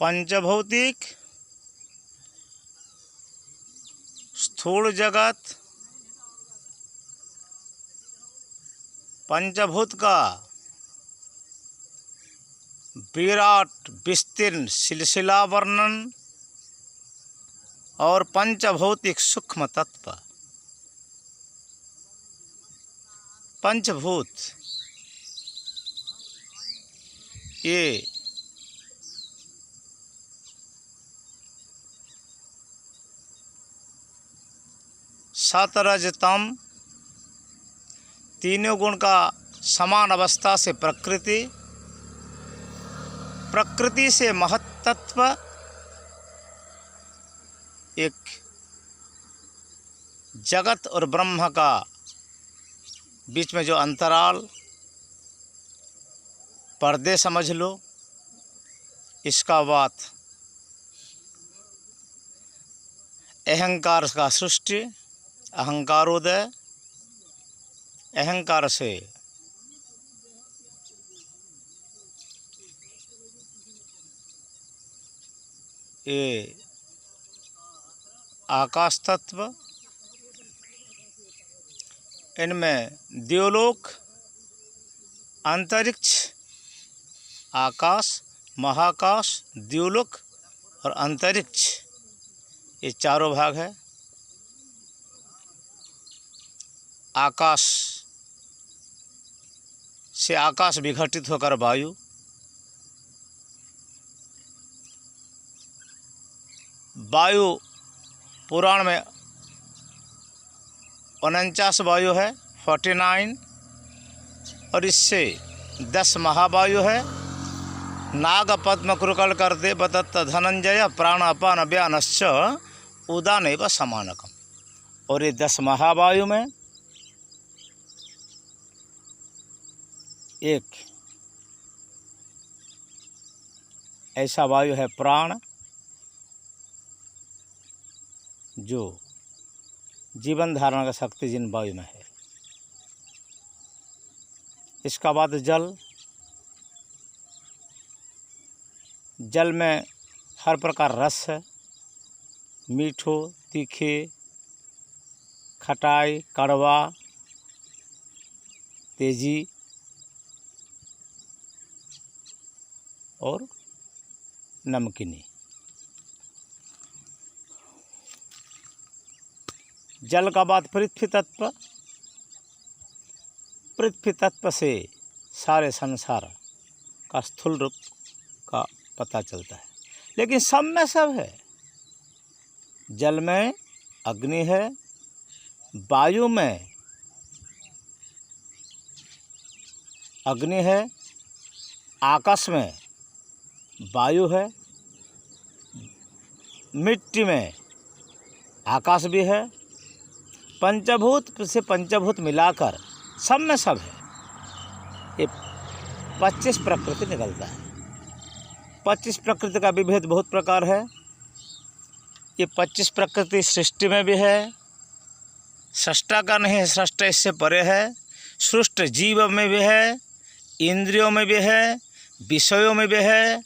पंचभौतिक स्थूल जगत पंचभूत का विराट विस्तीर्ण सिलसिला वर्णन और पंचभौतिक सूक्ष्म तत्व। पंचभूत ये सत रज तम तीनों गुण का समान अवस्था से प्रकृति, प्रकृति से महत्त्व, एक जगत और ब्रह्म का बीच में जो अंतराल पर्दे समझ लो, इसका बात अहंकार का सृष्टि, अहंकारोदय, अहंकार से ये आकाश तत्व, इनमें द्योलोक, अंतरिक्ष, आकाश, महाकाश, द्योलोक और अंतरिक्ष, ये चारों भाग है। आकाश से आकाश विघटित होकर वायु, वायु पुराण में 49 वायु है, 49, और इससे 10 महावायु है। नाग पद्म कुरुकल कर दे बदत्त धनंजय प्राण अपान व्यानश्च उदानैव समानकम। और ये 10 महावायु में एक ऐसा वायु है प्राण, जो जीवन धारण का शक्ति जिन वायु में है। इसका बाद जल, जल में हर प्रकार रस है, मीठो, तीखे, खटाई, कड़वा, तेजी और नमकीनी। जल का बाद पृथ्वी तत्व, पृथ्वी तत्व से सारे संसार का स्थूल रूप का पता चलता है। लेकिन सब में सब है। जल में अग्नि है, वायु में अग्नि है, आकाश में वायु है, मिट्टी में आकाश भी है। पंचभूत से पंचभूत मिलाकर सब में सब है। ये 25 प्रकृति निकलता है। 25 प्रकृति का विभेद बहुत प्रकार है। ये 25 प्रकृति सृष्टि में भी है, सृष्टा का नहीं है, सृष्टा इससे परे है। सृष्ट जीव में भी है, इंद्रियों में भी है, विषयों में भी है,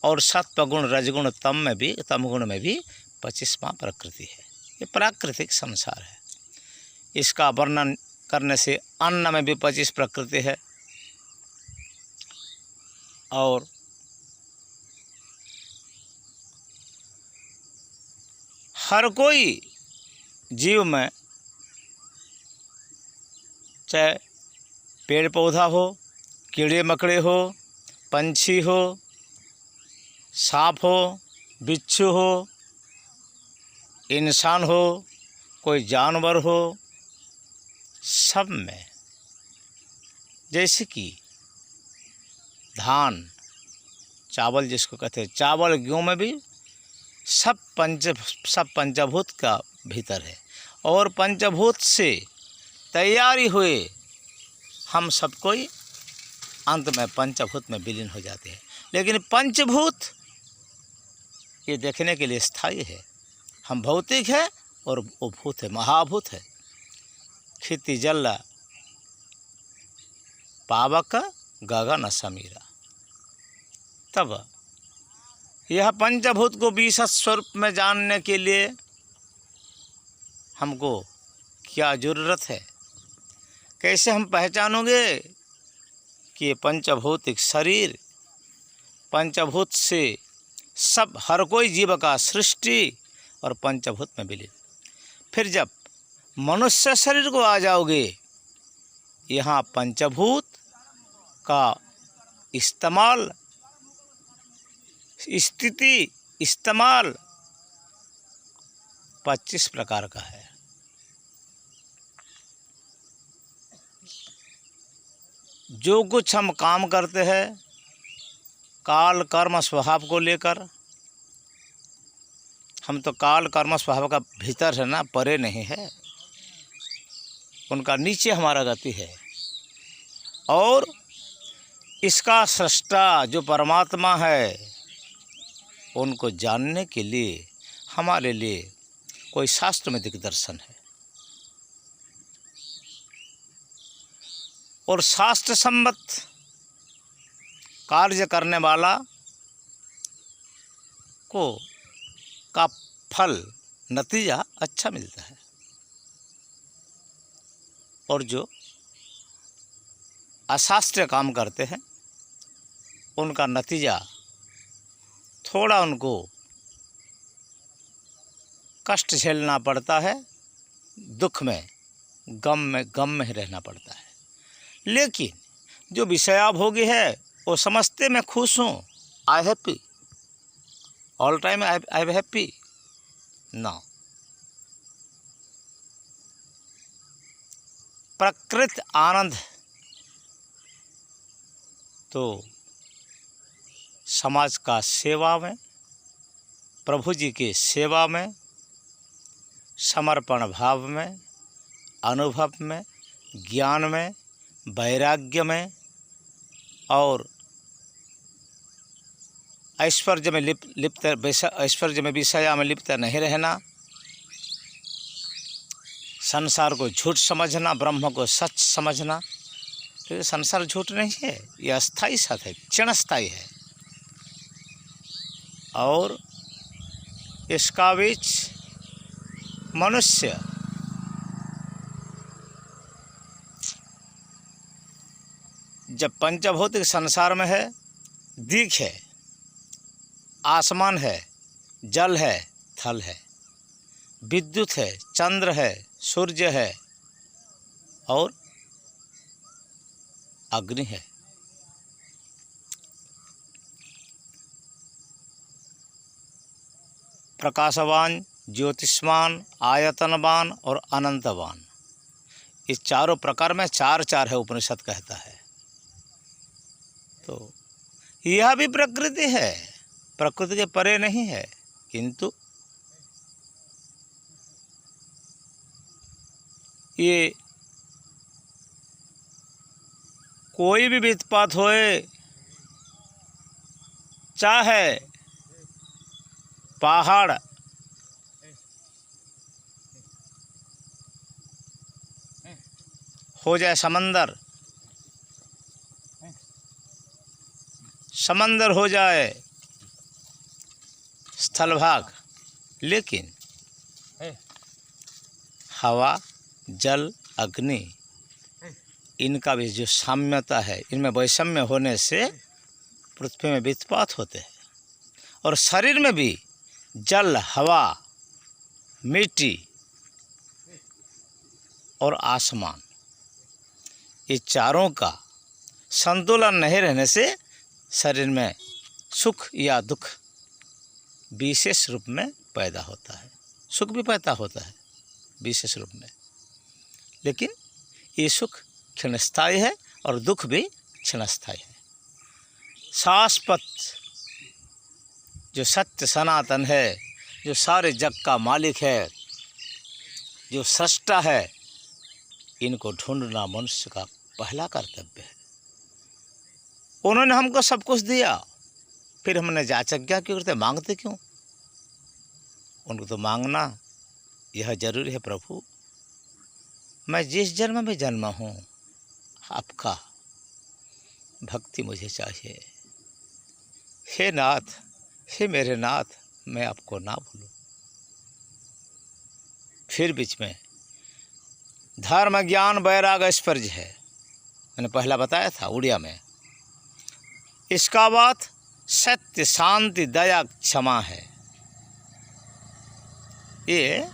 और सत्वगुण रजगुण तम में भी, तम गुण में भी 25वां प्रकृति है। ये प्राकृतिक संसार है। इसका वर्णन करने से अन्न में भी 25 प्रकृति है, और हर कोई जीव में, चाहे पेड़ पौधा हो, कीड़े मकड़े हो, पंछी हो, सांप हो, बिच्छू हो, इंसान हो, कोई जानवर हो, सब में, जैसे कि धान, चावल जिसको कहते हैं, चावल गेहूँ में भी सब पंचभूत का भीतर है। और पंचभूत से तैयारी हुए हम सब कोई अंत में पंचभूत में विलीन हो जाते हैं। लेकिन पंचभूत ये देखने के लिए स्थायी है। हम भौतिक है और वो भूत है, महाभूत है। क्षिति जल पावक गगन समीरा। तब यह पंचभूत को विशद स्वरूप में जानने के लिए हमको क्या जरूरत है? कैसे हम पहचानोगे कि ये पंचभौतिक शरीर, पंचभूत से सब हर कोई जीव का सृष्टि और पंचभूत में विलीन। फिर जब मनुष्य शरीर को आ जाओगे, यहाँ पंचभूत का इस्तेमाल, स्थिति, इस्तेमाल 25 प्रकार का है। जो कुछ हम काम करते हैं काल कर्म स्वभाव को लेकर, हम तो काल कर्म स्वभाव का भीतर है ना, परे नहीं है, उनका नीचे हमारा गति है। और इसका सृष्टा जो परमात्मा है, उनको जानने के लिए हमारे लिए कोई शास्त्र में दिग्दर्शन है। और शास्त्र सम्मत कार्य करने वाला को का फल, नतीजा अच्छा मिलता है। और जो अशास्त्रीय काम करते हैं उनका नतीजा थोड़ा उनको कष्ट झेलना पड़ता है, दुख में, गम में ही रहना पड़ता है। लेकिन जो विषयाभोगी है वो समझते मैं खुश हूँ, I happy, all time I am happy. ना, प्रकृति आनंद तो समाज का सेवा में, प्रभु जी के सेवा में, समर्पण भाव में, अनुभव में, ज्ञान में, वैराग्य में और ऐश्वर्य में लिप्त, ऐश्वर्य में विषया में लिप्त नहीं रहना, संसार को झूठ समझना, ब्रह्म को सच समझना। तो ये संसार झूठ नहीं है, ये अस्थाई सत है, क्षणस्थाई है। और इसका बीच मनुष्य जब पंचभौतिक संसार में है, दिख है, आसमान है, जल है, थल है, विद्युत है, चंद्र है, सूर्य है और अग्नि है। प्रकाशवान, ज्योतिष्मान, आयतनवान और अनंतवान, इस चारों प्रकार में चार चार है, उपनिषद कहता है। तो यह भी प्रकृति है, प्रकृति के परे नहीं है, किंतु ये कोई भी वित्पात होए, चाहे पहाड़ हो जाए, समंदर हो जाए, स्थल भाग, लेकिन हवा, जल, अग्नि, इनका भी जो साम्यता है, इनमें वैषम्य होने से पृथ्वी में वित्पात होते हैं। और शरीर में भी जल, हवा, मिट्टी और आसमान, ये चारों का संतुलन नहीं रहने से शरीर में सुख या दुख विशेष रूप में पैदा होता है। सुख भी पैदा होता है विशेष रूप में, लेकिन ये सुख क्षणस्थायी है और दुख भी क्षणस्थायी है। शाश्वत जो सत्य सनातन है, जो सारे जग का मालिक है, जो सृष्टा है, इनको ढूंढना मनुष्य का पहला कर्तव्य है। उन्होंने हमको सब कुछ दिया, फिर हमने जाचज्ञा क्यों करते, मांगते क्यों? उनको तो मांगना यह जरूरी है। प्रभु, मैं जिस जन्म में जन्मा हूँ, आपका भक्ति मुझे चाहिए। हे नाथ, हे मेरे नाथ, मैं आपको ना भूलूं। फिर बीच में धर्म ज्ञान वैराग ऐश्वर्य है, मैंने पहला बताया था उड़िया में। इसका बाद सत्य शांति दया क्षमा है। ये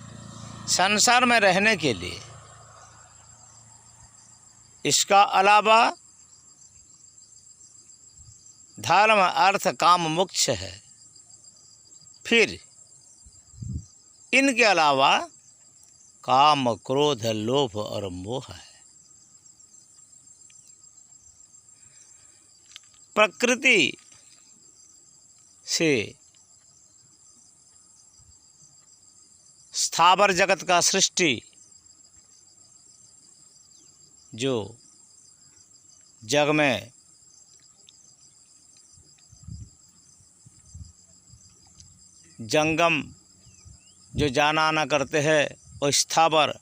संसार में रहने के लिए। इसका अलावा धर्म अर्थ काम मोक्ष है। फिर इनके अलावा काम क्रोध लोभ और मोह है। प्रकृति से स्थावर जगत का सृष्टि जो जग में जंगम जो जाना आना करते हैं, और स्थावर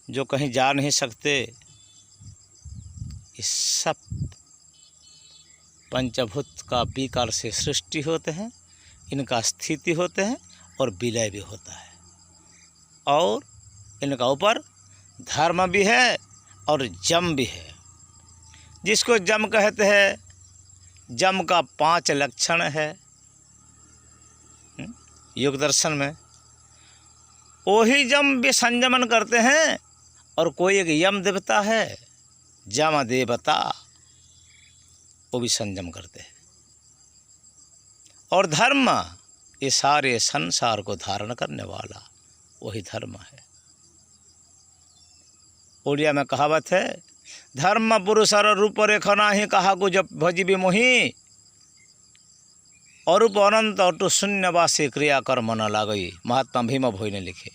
जो कहीं जा नहीं सकते, इस सब पंचभूत का विकार से सृष्टि होते हैं, इनका स्थिति होते हैं और विलय भी होता है। और इनका ऊपर धर्म भी है और जम भी है। जिसको जम कहते हैं, जम का 5 लक्षण है योग दर्शन में। वही जम भी संयमन करते हैं, और कोई एक यम देवता है, जम देवता, वो भी संयम करते हैं। और धर्म, ये सारे संसार को धारण करने वाला वही धर्म है। उड़िया में कहावत है, धर्म पुरुषर रूप रेखा नाही कहा को जब भजिबी मोही, अरूप अनंत अटु शून्यवासी क्रिया कर्म न लागई। महात्मा भीम भोई ने लिखे।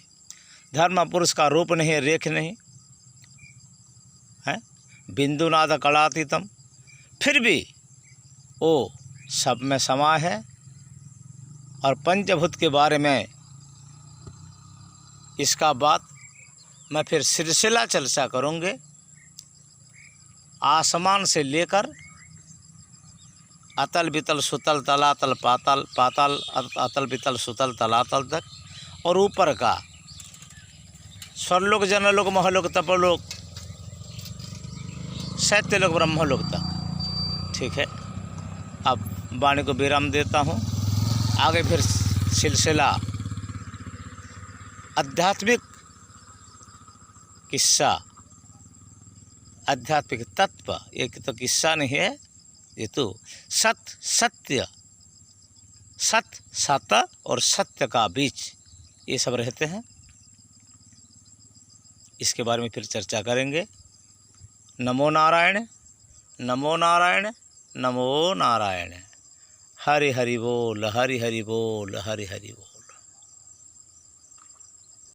धर्म पुरुष का रूप नहीं, रेख नहीं है, बिंदुनाद कलातीतम, फिर भी वो सब में समा है। और पंचभूत के बारे में इसका बात मैं फिर सिलसिला चर्चा करूँगे। आसमान से लेकर अतल बितल सुतल तलातल पाताल, पाताल अतल बितल सुतल तलातल तक, और ऊपर का स्वर्लोक जनलोक महलोक तपोलोक सत्यलोक ब्रह्मलोक तक। ठीक है, अब वाणी को विराम देता हूँ। आगे फिर सिलसिला आध्यात्मिक किस्सा, आध्यात्मिक तत्व, एक तो किस्सा नहीं है, ये तो सत्य सत्य और सत्य का बीच ये सब रहते हैं। इसके बारे में फिर चर्चा करेंगे। नमो नारायण, नमो नारायण, नमो नारायण। हरि हरि बोल, हरि हरि बोल, हरि हरि बोल।